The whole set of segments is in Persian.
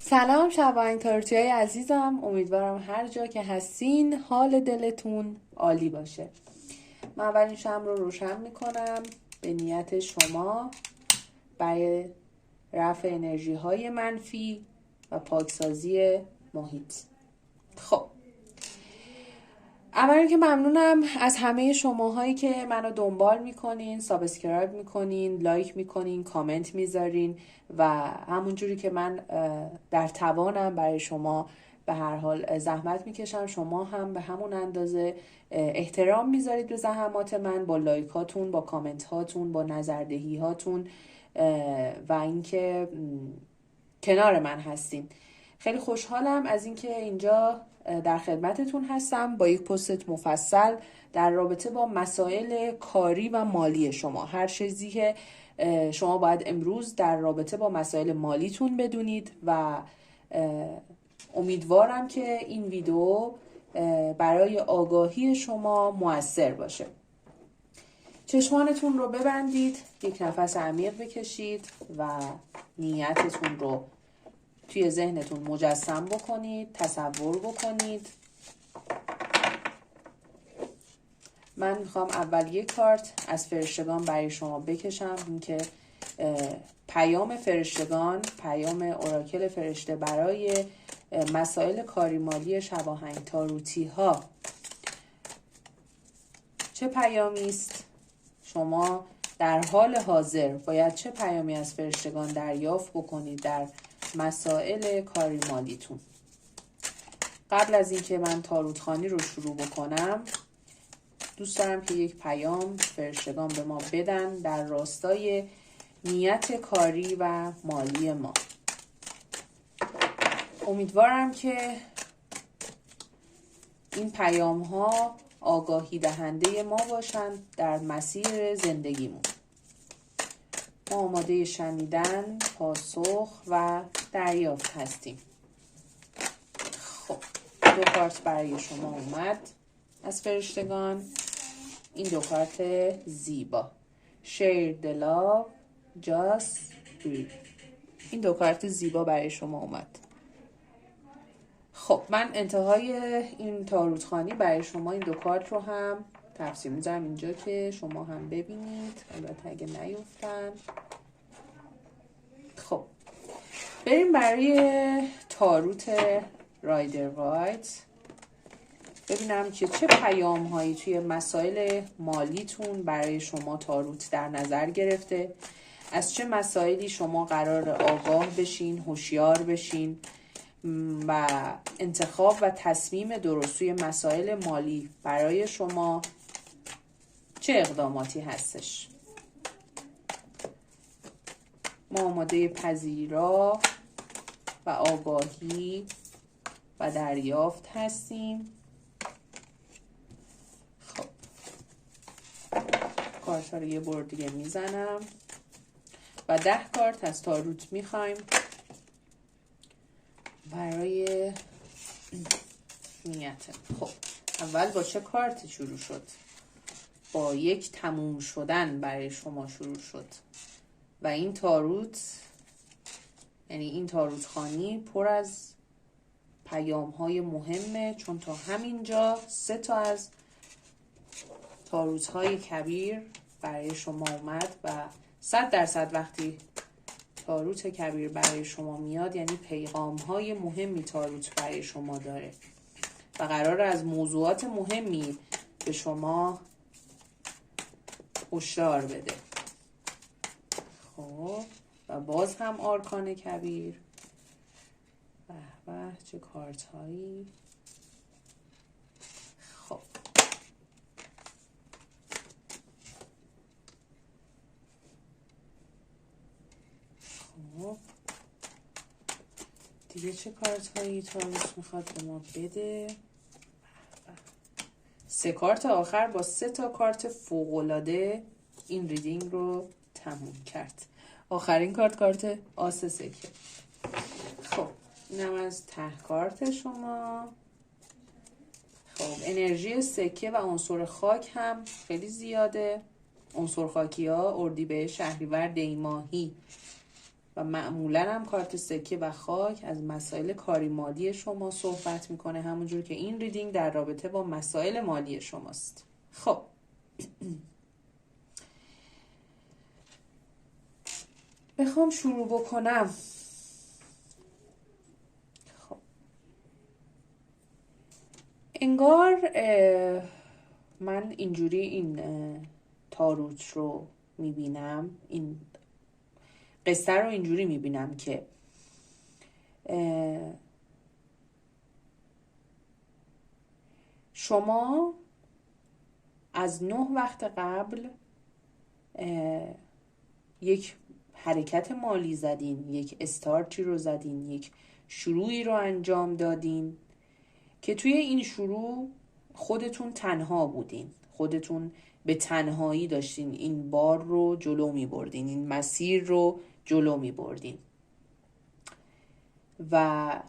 سلام شباین تاروتی های عزیزم، امیدوارم هر جا که هستین حال دلتون عالی باشه. من اولین شمع رو روشن میکنم به نیت شما برای رفع انرژی های منفی و پاکسازی محیط. خب اولا که ممنونم از همه شماهایی که منو دنبال میکنین، سابسکرایب میکنین، لایک میکنین، کامنت میذارین و همونجوری که من در توانم برای شما به هر حال زحمت میکشم، شما هم به همون اندازه احترام میذارید به زحمات من با لایکاتون، با کامنت هاتون، با نظردهی هاتون و اینکه کنار من هستین. خیلی خوشحالم از اینکه اینجا در خدمتتون هستم با یک پست مفصل در رابطه با مسائل کاری و مالی شما. هر چیزی که شما باید امروز در رابطه با مسائل مالیتون بدونید و امیدوارم که این ویدیو برای آگاهی شما مؤثر باشه. چشمانتون رو ببندید، یک نفس عمیق بکشید و نیتتون رو توی ذهنتون مجسم بکنید، تصور بکنید. من میخوام اول یک کارت از فرشتگان برای شما بکشم، اینکه پیام فرشتگان، پیام اوراکل فرشته برای مسائل کاری مالی شباهنگ تاروتی ها چه پیامی است. شما در حال حاضر باید چه پیامی از فرشتگان دریافت بکنید در مسائل کاری مالیتون. قبل از اینکه من تاروتخوانی رو شروع بکنم، دوست دارم که یک پیام فرشتگان به ما بدن در راستای نیت کاری و مالی ما. امیدوارم که این پیام ها آگاهی دهنده ما باشن در مسیر زندگیمون. ما آماده شنیدن، پاسخ و دریافت هستیم. خب دو کارت برای شما اومد از فرشتگان. این دو کارت زیبا، Share the love, just breathe. این دو کارت زیبا برای شما اومد. خب من انتهای این تاروتخوانی برای شما این دو کارت رو هم تفسیر میذارم اینجا که شما هم ببینید، البته اگه نیفتن. خب بریم برای تاروت رایدر وایت، ببینم که چه پیام هایی توی مسائل مالیتون برای شما تاروت در نظر گرفته. از چه مسائلی شما قرار آگاه بشین، هوشیار بشین و انتخاب و تصمیم درستوی مسائل مالی برای شما چه اقداماتی هستش. ما آماده پذیرا و آگاهی و دریافت هستیم. خب کارت ها رو یه بار دیگه میزنم و 10 کارت از تاروت میخوایم برای نیت. خب اول با چه کارتی شروع شد؟ با یک تموم شدن برای شما شروع شد و این تاروت، یعنی این تاروت خانی پر از پیام های مهمه، چون تا همینجا 3 تا از تاروت های کبیر برای شما اومد و 100% وقتی تاروت کبیر برای شما میاد یعنی پیغام های مهمی تاروت برای شما داره و قرار از موضوعات مهمی به شما هشدار بده. خب و باز هم آرکان کبیر. به به چه کارت هایی. خب دیگه چه کارت هایی تاروت میخواد به ما بده؟ 3 کارت آخر با 3 تا کارت فوق‌العاده این ریدینگ رو تموم کرد. آخرین کارت آس سکه. خب اینم از ته کارت شما. خب انرژی سکه و عنصر خاک هم خیلی زیاده. عنصر خاکی ها اردیبهشت، شهریور، دی ماهی و معمولا هم کارت سکه و خاک از مسائل کاری مالی شما صحبت میکنه، همونجور که این ریدینگ در رابطه با مسائل مالی شماست. خب بخوام شروع بکنم، خب انگار من اینجوری این تاروت رو میبینم، این قصه رو اینجوری میبینم که شما از 9 وقت قبل یک حرکت مالی زدین، یک استارتی رو زدین، یک شروعی رو انجام دادین که توی این شروع خودتون تنها بودین، خودتون به تنهایی داشتین این بار رو جلو می بردین، این مسیر رو جلو می بردین و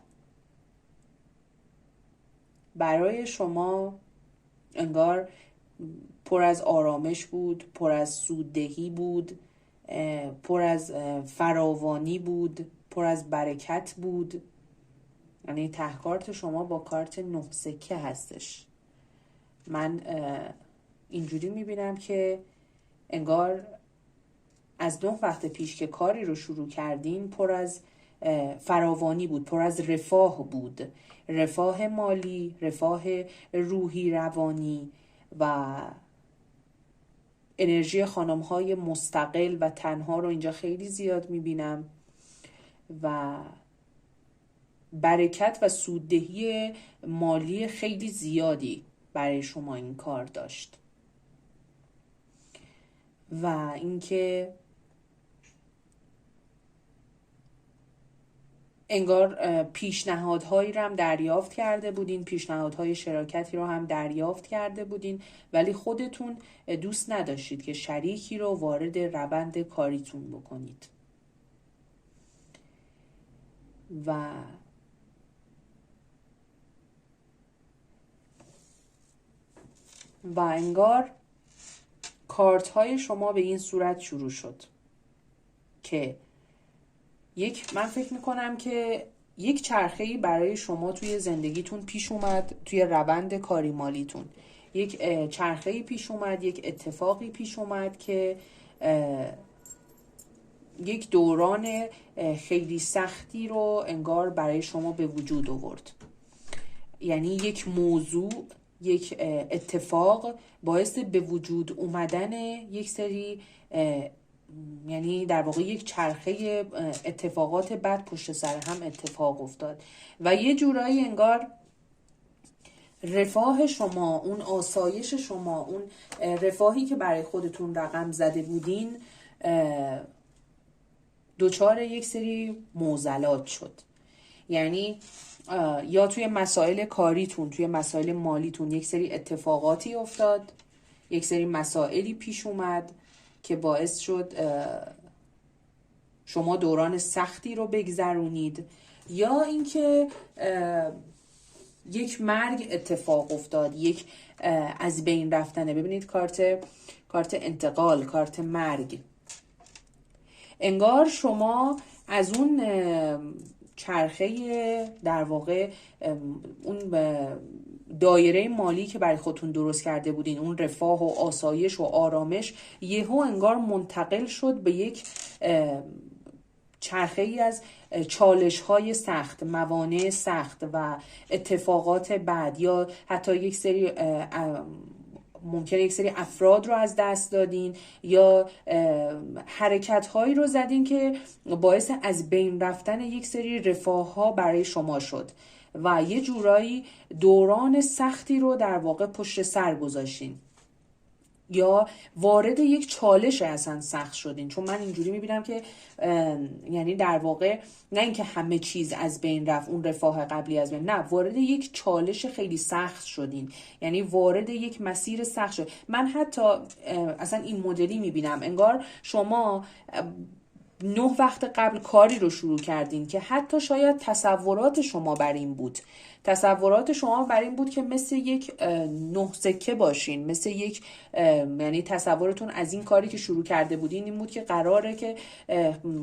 برای شما انگار پر از آرامش بود، پر از سوددهی بود، پر از فراوانی بود، پر از برکت بود. یعنی تهکارت شما با کارت 9 سکه هستش. من اینجوری میبینم که انگار از 9 وقت پیش که کاری رو شروع کردین پر از فراوانی بود، پر از رفاه بود، رفاه مالی، رفاه روحی روانی و انرژی خانم‌های مستقل و تنها رو اینجا خیلی زیاد میبینم و برکت و سوددهی مالی خیلی زیادی برای شما این کار داشت و اینکه انگار پیشنهادهایی رو هم دریافت کرده بودین، پیشنهادهای شراکتی رو هم دریافت کرده بودین، ولی خودتون دوست نداشتید که شریکی رو وارد روند کاریتون بکنید و انگار کارت های شما به این صورت شروع شد که من فکر میکنم که یک چرخه‌ای برای شما توی زندگیتون پیش اومد، توی روند کاری مالیتون یک چرخه‌ای پیش اومد، یک اتفاقی پیش اومد که یک دوران خیلی سختی رو انگار برای شما به وجود آورد. یعنی یک موضوع، یک اتفاق باعث به وجود اومدن یک سری یعنی در واقع یک چرخه اتفاقات بد پشت سر هم اتفاق افتاد و یه جورایی انگار رفاه شما، اون آسایش شما، اون رفاهی که برای خودتون رقم زده بودین دچار یک سری معضلات شد. یعنی یا توی مسائل کاریتون، توی مسائل مالیتون یک سری اتفاقاتی افتاد، یک سری مسائلی پیش اومد که باعث شد شما دوران سختی رو بگذرونید، یا اینکه یک مرگ اتفاق افتاد، یک از بین رفتنه. ببینید کارت انتقال، کارت مرگ. انگار شما از اون چرخه در واقع اون دایره مالی که برای خودتون درست کرده بودین، اون رفاه و آسایش و آرامش، یهو انگار منتقل شد به یک چرخه ای از چالش های سخت، موانع سخت و اتفاقات بد، یا حتی یک سری ممکنه یک سری افراد رو از دست دادین یا حرکت هایی رو زدین که باعث از بین رفتن یک سری رفاه ها برای شما شد و یه جورایی دوران سختی رو در واقع پشت سر گذاشتین یا وارد یک چالش اصلا سخت شدین. چون من اینجوری میبینم که یعنی در واقع نه اینکه همه چیز از بین رفت، اون رفاه قبلی از بین، نه، وارد یک چالش خیلی سخت شدین، یعنی وارد یک مسیر سخت شد. من حتی اصلا این مدلی میبینم انگار شما 9 وقت قبل کاری رو شروع کردین که حتی شاید تصورات شما بر این بود، تصورات شما بر این بود که مثل یک 9 سکه باشین، مثل یک یعنی تصورتون از این کاری که شروع کرده بودین این بود که قراره که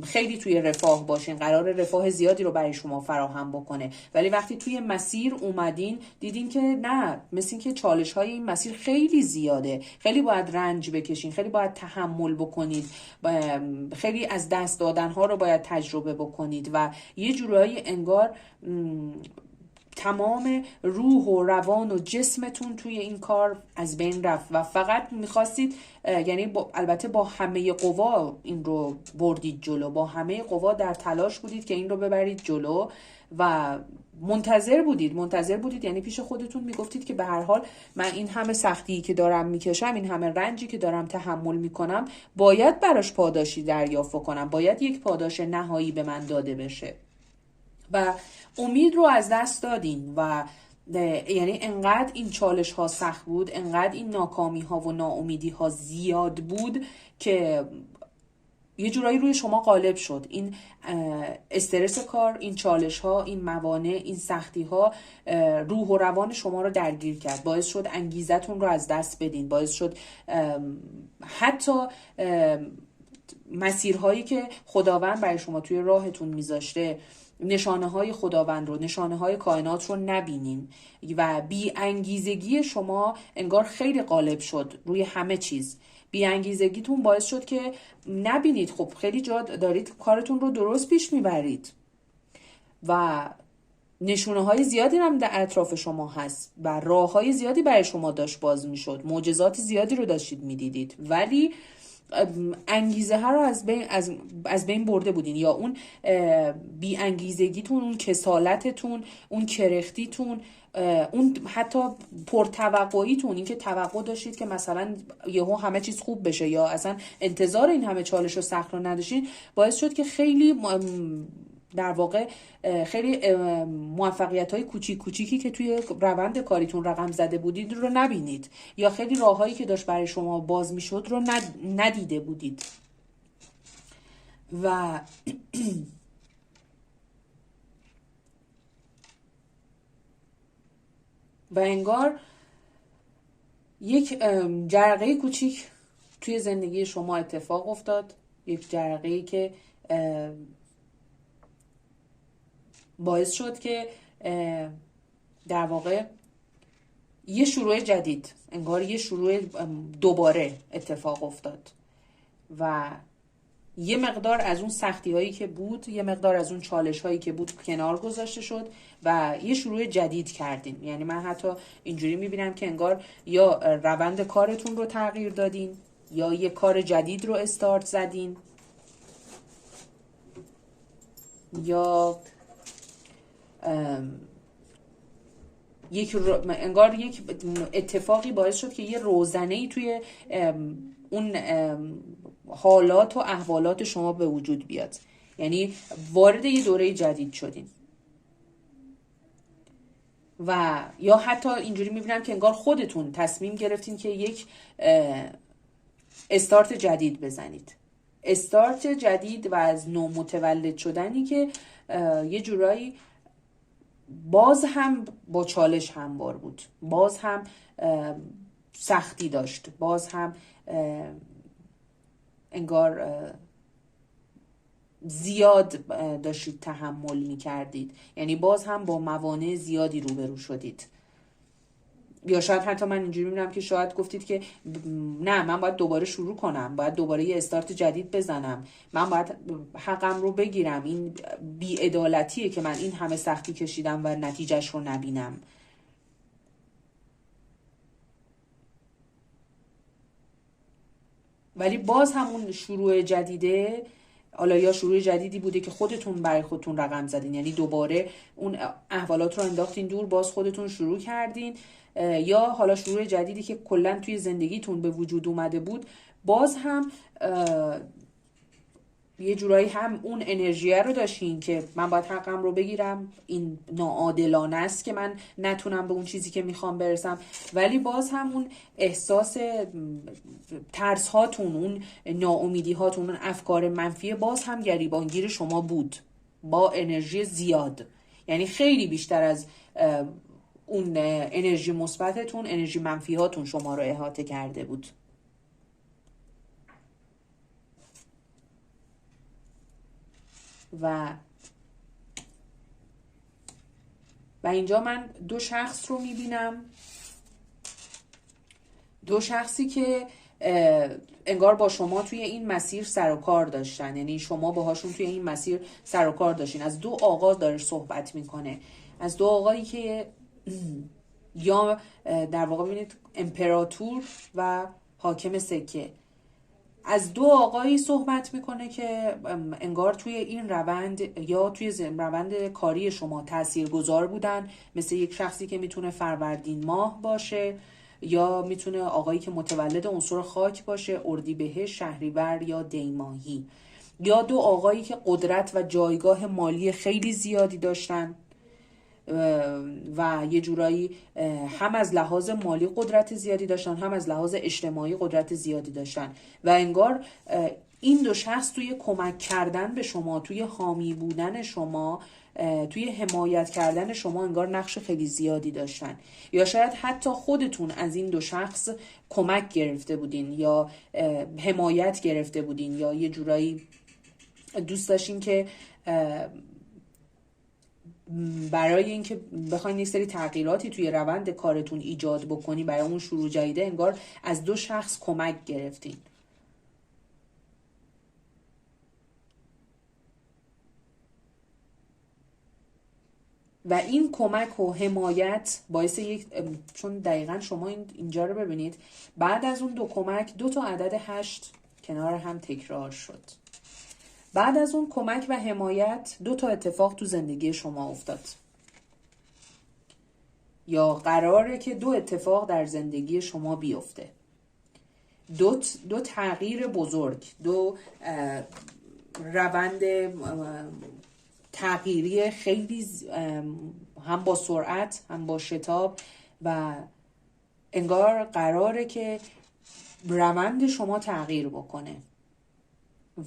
خیلی توی رفاه باشین، قراره رفاه زیادی رو برای شما فراهم بکنه. ولی وقتی توی مسیر اومدین دیدین که نه، مثل این که چالش های این مسیر خیلی زیاده، خیلی باید رنج بکشین، خیلی باید تحمل بکنید، خیلی از دست دادن ها رو باید تجربه بکنید و یه جورایی انگار تمام روح و روان و جسمتون توی این کار از بین رفت و فقط میخواستید، یعنی البته با همه قوا این رو بردید جلو، با همه قوا در تلاش بودید که این رو ببرید جلو و منتظر بودید، یعنی پیش خودتون میگفتید که به هر حال من این همه سختی که دارم میکشم، این همه رنجی که دارم تحمل میکنم، باید براش پاداشی دریافت کنم، باید یک پاداش نهایی به من داده بشه و امید رو از دست دادین و یعنی انقدر این چالش ها سخت بود، انقدر این ناکامی ها و ناامیدی ها زیاد بود که یه جورایی روی شما غالب شد. این استرس کار، این چالش ها، این موانع، این سختی ها روح و روان شما رو درگیر کرد، باعث شد انگیزتون رو از دست بدین، باعث شد حتی مسیرهایی که خداوند برای شما توی راهتون میذاشته، نشانه های خداوند رو، نشانه های کائنات رو نبینین و بی انگیزگی شما انگار خیلی غالب شد روی همه چیز. بی انگیزگیتون باعث شد که نبینید خب خیلی جا دارید کارتون رو درست پیش میبرید و نشونه های زیادی هم در اطراف شما هست و راه های زیادی برای شما داشت باز میشد، معجزات زیادی رو داشتید میدیدید، ولی انگیزه ها رو از بین برده بودین، یا اون بی انگیزگیتون، اون کسالتتون، اون کرختیتون، اون حتی پرتوقعیتون، این که توقع داشتید که مثلا یهو همه چیز خوب بشه یا اصلا انتظار این همه چالش و سخت رو نداشتین، باعث شد که خیلی در واقع خیلی موفقیت های کوچیکی که توی روند کاریتون رقم زده بودید رو نبینید، یا خیلی راههایی که داشت برای شما باز میشد رو ندیده بودید و انگار یک جرقه کوچیک توی زندگی شما اتفاق افتاد، یک جرقه‌ای که باعث شد که در واقع یه شروع جدید، انگار یه شروع دوباره اتفاق افتاد و یه مقدار از اون سختی هایی که بود، یه مقدار از اون چالش هایی که بود کنار گذاشته شد و یه شروع جدید کردین. یعنی من حتی اینجوری میبینم که انگار یا روند کارتون رو تغییر دادین یا یه کار جدید رو استارت زدین، یا انگار یک اتفاقی باعث شد که یه روزنه‌ای توی اون حالات و احوالات شما به وجود بیاد، یعنی وارد یه دوره جدید شدین. و یا حتی اینجوری میبینم که انگار خودتون تصمیم گرفتین که یک استارت جدید بزنید، استارت جدید و از نو متولد شدنی که یه جورایی باز هم با چالش هموار بود، باز هم سختی داشت، باز هم انگار زیاد داشتید تحمل می کردید، یعنی باز هم با موانع زیادی روبرو شدید. یا شاید حتی من اینجوری میبینم که شاید گفتید که نه، من باید دوباره شروع کنم، باید دوباره یه استارت جدید بزنم، من باید حقم رو بگیرم، این بی‌عدالتیه که من این همه سختی کشیدم و نتیجهش رو نبینم. ولی باز همون شروع جدیده، حالا یا شروع جدیدی بوده که خودتون برای خودتون رقم زدین، یعنی دوباره اون احوالات رو انداختین دور، باز خودتون شروع کردین، یا حالا شروع جدیدی که کلا توی زندگیتون به وجود اومده بود، باز هم یه جورایی هم اون انرژیه رو داشتین که من باید حقم رو بگیرم، این ناعادلانه است که من نتونم به اون چیزی که میخوام برسم، ولی باز هم اون احساس ترس هاتون، اون ناامیدی هاتون، اون افکار منفی باز هم گریبانگیر شما بود با انرژی زیاد. یعنی خیلی بیشتر از اون انرژی مثبتتون، انرژی منفیاتون شما رو احاطه کرده بود. و اینجا من دو شخص رو میبینم، دو شخصی که انگار با شما توی این مسیر سر و کار داشتن، یعنی شما باهاشون توی این مسیر سر و کار داشتین. از دو آقا داره صحبت میکنه، از دو آقایی که یا در واقع ببینید امپراتور و حاکم سکه، از دو آقایی صحبت میکنه که انگار توی این روند یا توی روند کاری شما تاثیرگذار بودن، مثل یک شخصی که میتونه فروردین ماه باشه یا میتونه آقایی که متولد عنصر خاک باشه، اردیبهشت، شهریور یا دیماهی، یا دو آقایی که قدرت و جایگاه مالی خیلی زیادی داشتن و یه جورایی هم از لحاظ مالی قدرت زیادی داشتن، هم از لحاظ اجتماعی قدرت زیادی داشتن و انگار این دو شخص توی کمک کردن به شما، توی حامی بودن شما، توی حمایت کردن شما انگار نقش خیلی زیادی داشتن. یا شاید حتی خودتون از این دو شخص کمک گرفته بودین یا حمایت گرفته بودین، یا یه جورایی دوست داشتین که برای اینکه بخواین یک سری تغییراتی توی روند کارتون ایجاد بکنی، برای اون شروع جدیده، انگار از دو شخص کمک گرفتین. و این کمک و حمایت باعث یک، چون دقیقا شما اینجا رو ببینید، بعد از اون دو کمک 2 تا عدد 8 کنار هم تکرار شد. بعد از اون کمک و حمایت 2 تا اتفاق تو زندگی شما افتاد، یا قراره که 2 اتفاق در زندگی شما بیفته. دو تغییر بزرگ، 2 روند تغییری خیلی، هم با سرعت هم با شتاب، و انگار قراره که روند شما تغییر بکنه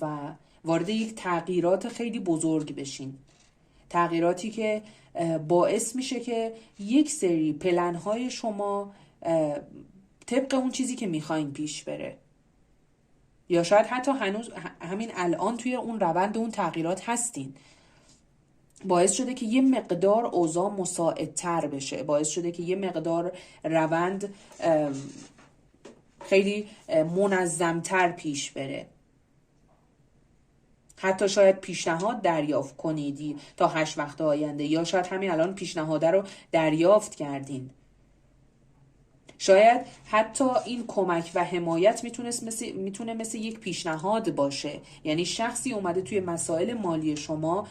و وارد یک تغییرات خیلی بزرگ بشین. تغییراتی که باعث میشه که یک سری پلن‌های شما طبق اون چیزی که میخواین پیش بره، یا شاید حتی هنوز همین الان توی اون روند اون تغییرات هستین. باعث شده که یه مقدار اوضاع مساعدتر بشه، باعث شده که یه مقدار روند خیلی منظمتر پیش بره. حتی شاید پیشنهاد دریافت کنیدی تا 8 وقت آینده، یا شاید همین الان پیشنهاد رو دریافت کردین. شاید حتی این کمک و حمایت میتونه مثل یک پیشنهاد باشه، یعنی شخصی اومده توی مسائل مالی شما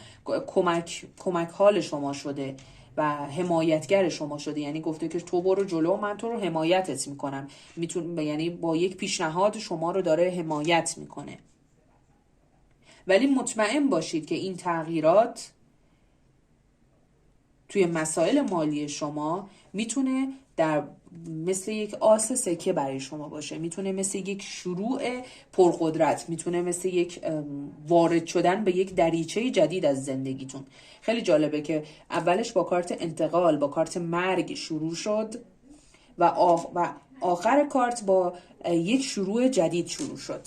کمک حال شما شده و حمایتگر شما شده، یعنی گفته که تو برو جلو، من تو رو حمایتت میکنم. یعنی با یک پیشنهاد شما رو داره حمایت میکنه. ولی مطمئن باشید که این تغییرات توی مسائل مالی شما میتونه مثل یک آس سکه برای شما باشه، میتونه مثل یک شروع پرقدرت، میتونه مثل یک وارد شدن به یک دریچه جدید از زندگیتون. خیلی جالبه که اولش با کارت انتقال، با کارت مرگ شروع شد و آخر کارت با یک شروع جدید شروع شد،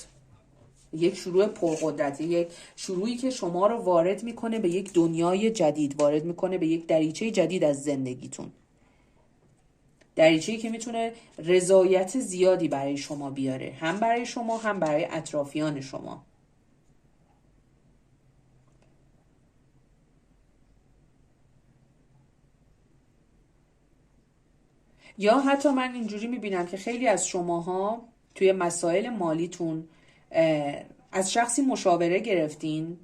یک شروع پرقدرت، یک شروعی که شما رو وارد میکنه به یک دنیای جدید، وارد میکنه به یک دریچه جدید از زندگیتون، دریچه‌ای که میتونه رضایت زیادی برای شما بیاره، هم برای شما هم برای اطرافیان شما. یا حتی من اینجوری میبینم که خیلی از شماها توی مسائل مالیتون از شخصی مشاوره گرفتین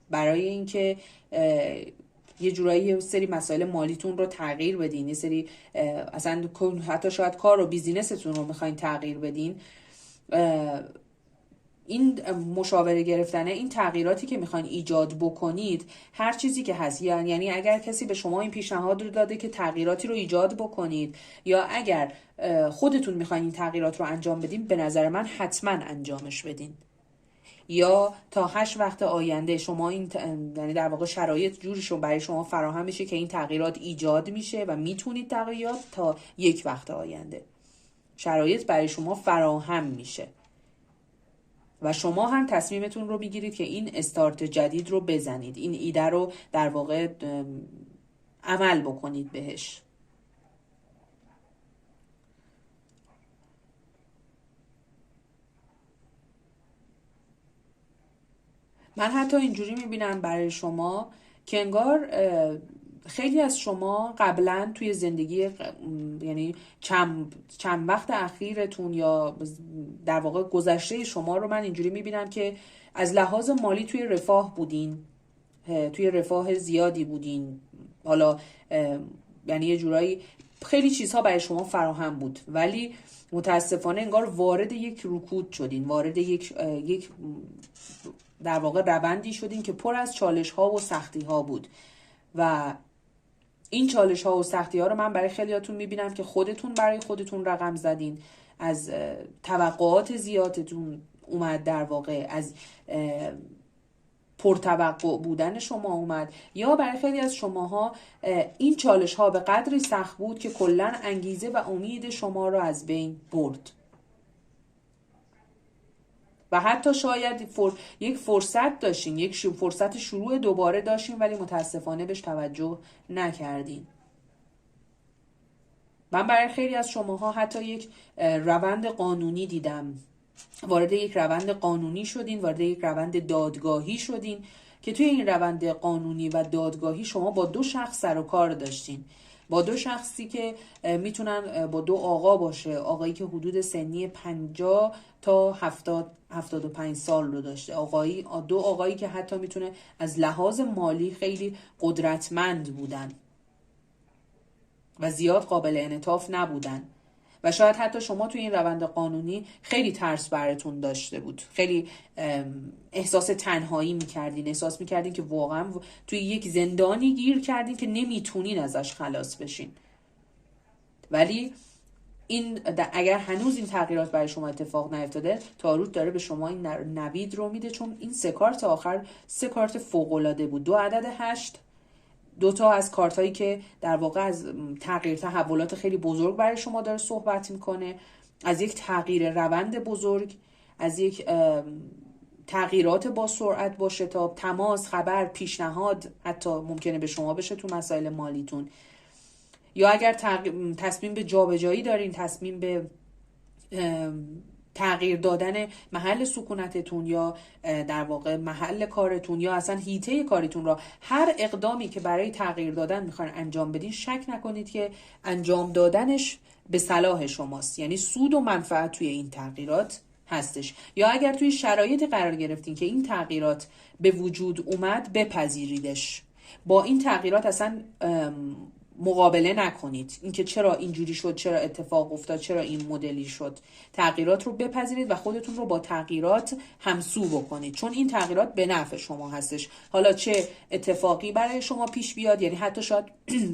برای اینکه یه جورایی یه سری مسائل مالیتون رو تغییر بدین، یه سری اصلا حتی شاید کار و بیزینستون رو میخواین تغییر بدین. این مشاوره گرفتنه، این تغییراتی که میخواین ایجاد بکنید، هر چیزی که هست، یعنی اگر کسی به شما این پیشنهاد رو داده که تغییراتی رو ایجاد بکنید، یا اگر خودتون میخواین این تغییرات رو انجام بدین، به نظر من حتما انجامش بدین. یا تا 8 وقت آینده شما این یعنی در واقع شرایط جوری برای شما فراهم میشه که این تغییرات ایجاد میشه و میتونید تغییرات تا 1 وقت آینده شرایط برای شما فراهم میشه و شما هم تصمیمتون رو میگیرید که این استارت جدید رو بزنید، این ایده رو در واقع عمل بکنید بهش. من حتی اینجوری میبینم برای شما که انگار خیلی از شما قبلا توی زندگی یعنی چند وقت اخیرتون یا در واقع گذشته شما رو من اینجوری میبینم که از لحاظ مالی توی رفاه بودین، توی رفاه زیادی بودین، حالا یعنی یه جورایی خیلی چیزها برای شما فراهم بود، ولی متاسفانه انگار وارد یک رکود شدین، وارد یک در واقع روندی شدین که پر از چالش ها و سختی ها بود و این چالش ها و سختی ها رو من برای خیلیاتون میبینم که خودتون برای خودتون رقم زدین، از توقعات زیادتون اومد، در واقع از پرتوقع بودن شما اومد، یا برای خیلی از شماها این چالش ها به قدری سخت بود که کلا انگیزه و امید شما رو از بین برد و حتی شاید یک فرصت داشتین، یک فرصت شروع دوباره داشتین ولی متاسفانه بهش توجه نکردین. من برای خیلی از شماها حتی یک روند قانونی دیدم، وارد یک روند قانونی شدین، وارد یک روند دادگاهی شدین که توی این روند قانونی و دادگاهی شما با 2 شخص سر و کار داشتین، با 2 شخصی که میتونن با 2 آقا باشه، آقایی که حدود سنی 50 تا 75 سال رو داشته، 2 آقایی که حتی میتونه از لحاظ مالی خیلی قدرتمند بودن و زیاد قابل انعطاف نبودن و شاید حتی شما توی این روند قانونی خیلی ترس براتون داشته بود، خیلی احساس تنهایی میکردین، احساس میکردین که واقعا توی یک زندانی گیر کردین که نمیتونین ازش خلاص بشین. ولی این اگر هنوز این تغییرات برای شما اتفاق نیفتاده، تاروت داره به شما این نوید رو میده، چون این 3 کارت آخر 3 کارت فوق‌العاده بود. 2 عدد 8، 2 تا از کارت هایی که در واقع از تغییر تحولات خیلی بزرگ برای شما داره صحبت میکنه، از یک تغییر روند بزرگ، از یک تغییرات با سرعت باشه تا تماس، خبر، پیشنهاد حتی ممکنه به شما بشه تو مسائل مالیتون، یا اگر تصمیم به جابجایی دارین، تصمیم به تغییر دادن محل سکونتتون یا در واقع محل کارتون یا اصلا حیطه کاریتون را، هر اقدامی که برای تغییر دادن میخواین انجام بدین، شک نکنید که انجام دادنش به صلاح شماست، یعنی سود و منفعت توی این تغییرات هستش. یا اگر توی شرایطی قرار گرفتین که این تغییرات به وجود اومد، بپذیریدش، با این تغییرات اصلا مقابله نکنید، اینکه چرا اینجوری شد، چرا اتفاق افتاد، چرا این مدلی شد. تغییرات رو بپذیرید و خودتون رو با تغییرات همسو بکنید، چون این تغییرات به نفع شما هستش. حالا چه اتفاقی برای شما پیش بیاد، یعنی حتی شاید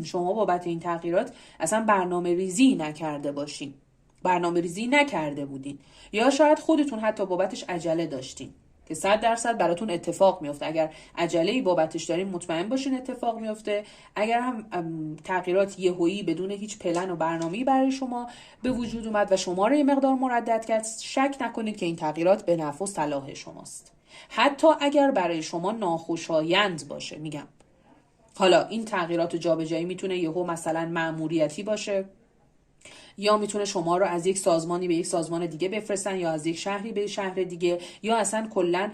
شما بابت این تغییرات اصلا برنامه ریزی نکرده باشین، برنامه ریزی نکرده بودین، یا شاید خودتون حتی بابتش عجله داشتین که 100% براتون اتفاق میفته. اگر عجله‌ای بابتش دارین مطمئن باشین اتفاق میفته. اگر هم تغییرات یهویی بدون هیچ پلن و برنامه‌ای برای شما به وجود اومد و شما رو یه مقدار مردد کرد، شک نکنید که این تغییرات به نفع و صلاح شماست، حتی اگر برای شما ناخوشایند باشه. میگم حالا این تغییرات و جابجایی میتونه یهو مثلا مأموریتی باشه، یا میتونه شما رو از یک سازمانی به یک سازمان دیگه بفرستن، یا از یک شهری به شهر دیگه، یا اصلا کلا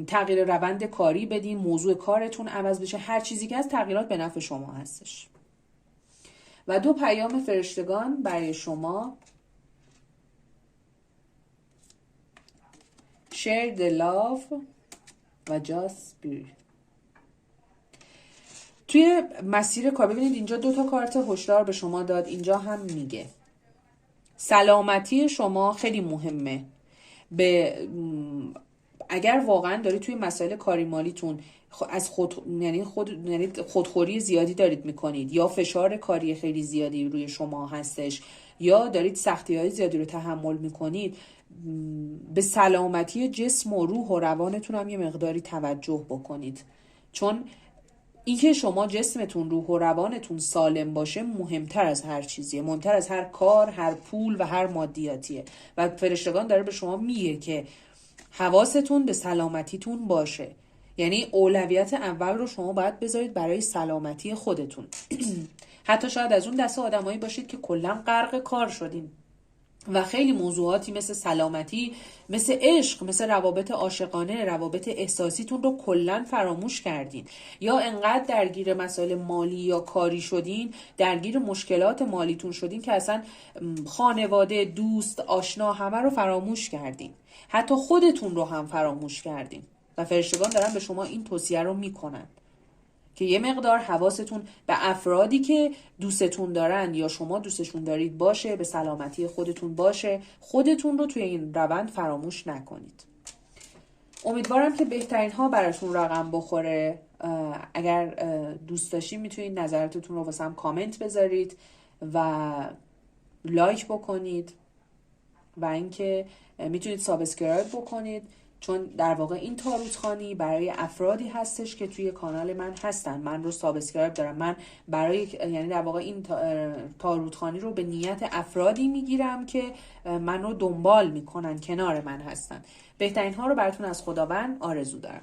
تغییر روند کاری بدین، موضوع کارتون عوض بشه. هر چیزی که از تغییرات به نفع شما هستش. و 2 پیام فرشتگان برای شما. Share the love و just be. توی مسیر کار ببینید اینجا 2 تا کارت هشدار به شما داد. اینجا هم میگه سلامتی شما خیلی مهمه. اگر واقعا دارید توی مسائل کاری مالیتون از خودخوری زیادی دارید میکنید، یا فشار کاری خیلی زیادی روی شما هستش، یا دارید سختی‌های زیادی رو تحمل میکنید، به سلامتی جسم و روح و روانتون هم یه مقداری توجه بکنید، چون اینکه شما جسمتون روح و روانتون سالم باشه مهمتر از هر چیزیه، مهمتر از هر کار، هر پول و هر مادیاتیه. و فرشتگان داره به شما میگه که حواستون به سلامتیتون باشه، یعنی اولویت اول رو شما باید بذارید برای سلامتی خودتون. حتی شاید از اون دسته آدمایی باشید که کلا غرق کار شدین و خیلی موضوعاتی مثل سلامتی، مثل عشق، مثل روابط عاشقانه، روابط احساسیتون رو کلا فراموش کردین، یا انقدر درگیر مسائل مالی یا کاری شدین، درگیر مشکلات مالیتون شدین که اصلا خانواده، دوست، آشنا همه رو فراموش کردین، حتی خودتون رو هم فراموش کردین. و فرشتگان دارن به شما این توصیه رو میکنن که یه مقدار حواستون به افرادی که دوستتون دارن یا شما دوستشون دارید باشه، به سلامتی خودتون باشه، خودتون رو توی این روند فراموش نکنید. امیدوارم که بهترین ها براتون رقم بخوره. اگر دوست داشتین میتونید نظراتتون رو واسم کامنت بذارید و لایک بکنید و اینکه میتونید سابسکرایب بکنید، چون در واقع این تاروتخوانی برای افرادی هستش که توی کانال من هستن، من رو سابسکرایب دارم. من برای یعنی در واقع این تاروتخوانی رو به نیت افرادی میگیرم که من رو دنبال میکنن، کنار من هستن. بهترین ها رو براتون از خداوند آرزو دارم.